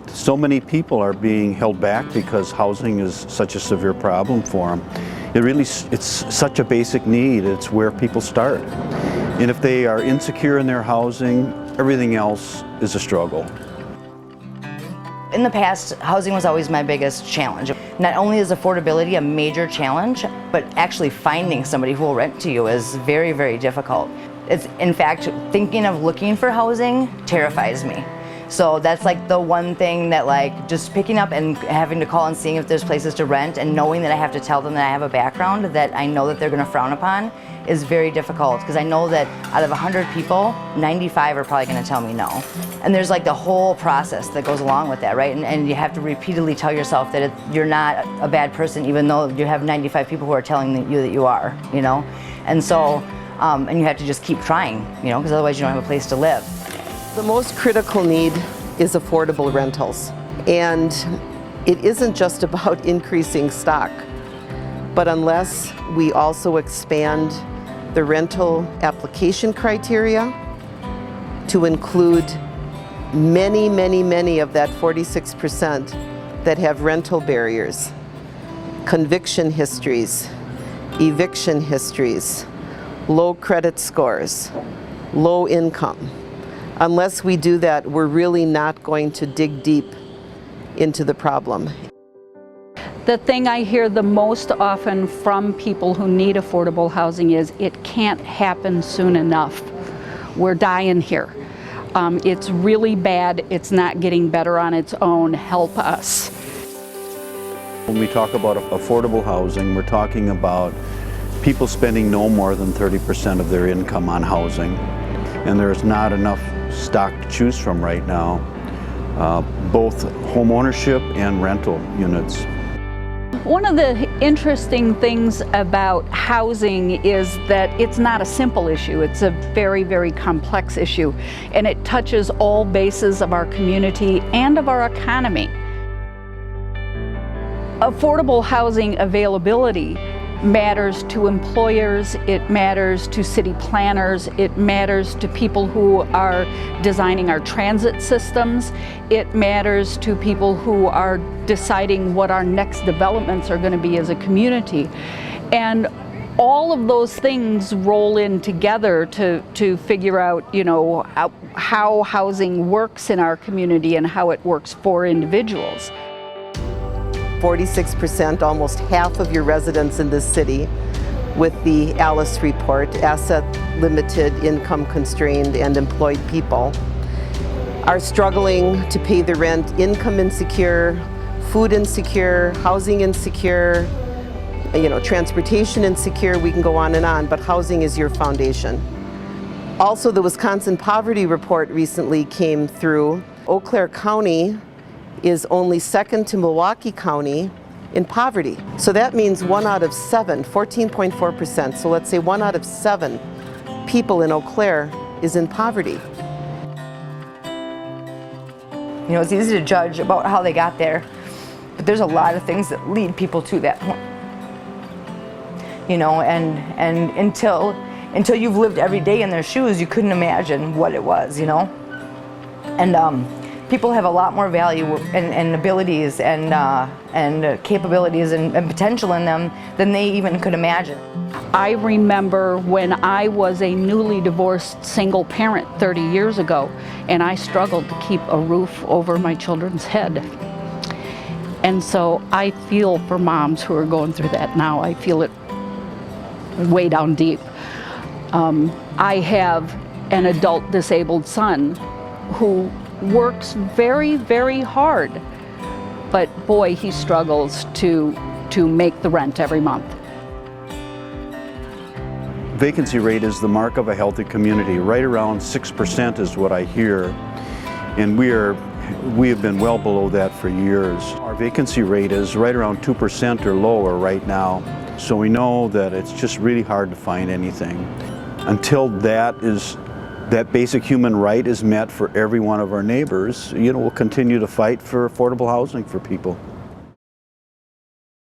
So many people are being held back because housing is such a severe problem for them. It's such a basic need. It's where people start. And if they are insecure in their housing, everything else is a struggle. In the past, housing was always my biggest challenge. Not only is affordability a major challenge, but actually finding somebody who will rent to you is very, very difficult. In fact, thinking of looking for housing terrifies me. So that's like the one thing that, like, just picking up and having to call and seeing if there's places to rent and knowing that I have to tell them that I have a background that I know that they're going to frown upon is very difficult, because I know that out of 100 people, 95 are probably going to tell me no. And there's like the whole process that goes along with that, right? And you have to repeatedly tell yourself that you're not a bad person, even though you have 95 people who are telling you that you are, you know? And so, and you have to just keep trying, you know, because otherwise you don't have a place to live. The most critical need is affordable rentals. And it isn't just about increasing stock, but unless we also expand the rental application criteria to include many, many, many of that 46% that have rental barriers, conviction histories, eviction histories, low credit scores, low income. Unless we do that, we're really not going to dig deep into the problem. The thing I hear the most often from people who need affordable housing is, it can't happen soon enough. We're dying here. It's really bad. It's not getting better on its own. Help us. When we talk about affordable housing, we're talking about people spending no more than 30% of their income on housing. And there's not enough stock to choose from right now, both home ownership and rental units. One of the interesting things about housing is that it's not a simple issue. It's a very, very complex issue, and it touches all bases of our community and of our economy. Affordable housing availability matters to employers, it matters to city planners, it matters to people who are designing our transit systems, it matters to people who are deciding what our next developments are going to be as a community. And all of those things roll in together to figure out, you know, how housing works in our community and how it works for individuals. 46%, almost half of your residents in this city, with the ALICE report, asset limited, income constrained, and employed people, are struggling to pay the rent, income insecure, food insecure, housing insecure, you know, transportation insecure. We can go on and on, but housing is your foundation. Also, the Wisconsin Poverty Report recently came through. Eau Claire County is only second to Milwaukee County in poverty. So that means 1 out of 7, 14.4%. So let's say 1 out of 7 people in Eau Claire is in poverty. You know, it's easy to judge about how they got there, but there's a lot of things that lead people to that point. You know, and until you've lived every day in their shoes, you couldn't imagine what it was, you know? And people have a lot more value and abilities and capabilities and potential in them than they even could imagine. I remember when I was a newly divorced single parent 30 years ago, and I struggled to keep a roof over my children's head. And so I feel for moms who are going through that now. I feel it way down deep. I have an adult disabled son who works very, very hard, but boy, he struggles to make the rent every month. Vacancy rate is the mark of a healthy community. Right around 6% is what I hear, and we have been well below that for years. Our vacancy rate is right around 2% or lower right now, so we know that it's just really hard to find anything. Until that basic human right is met for every one of our neighbors, you know, we'll continue to fight for affordable housing for people.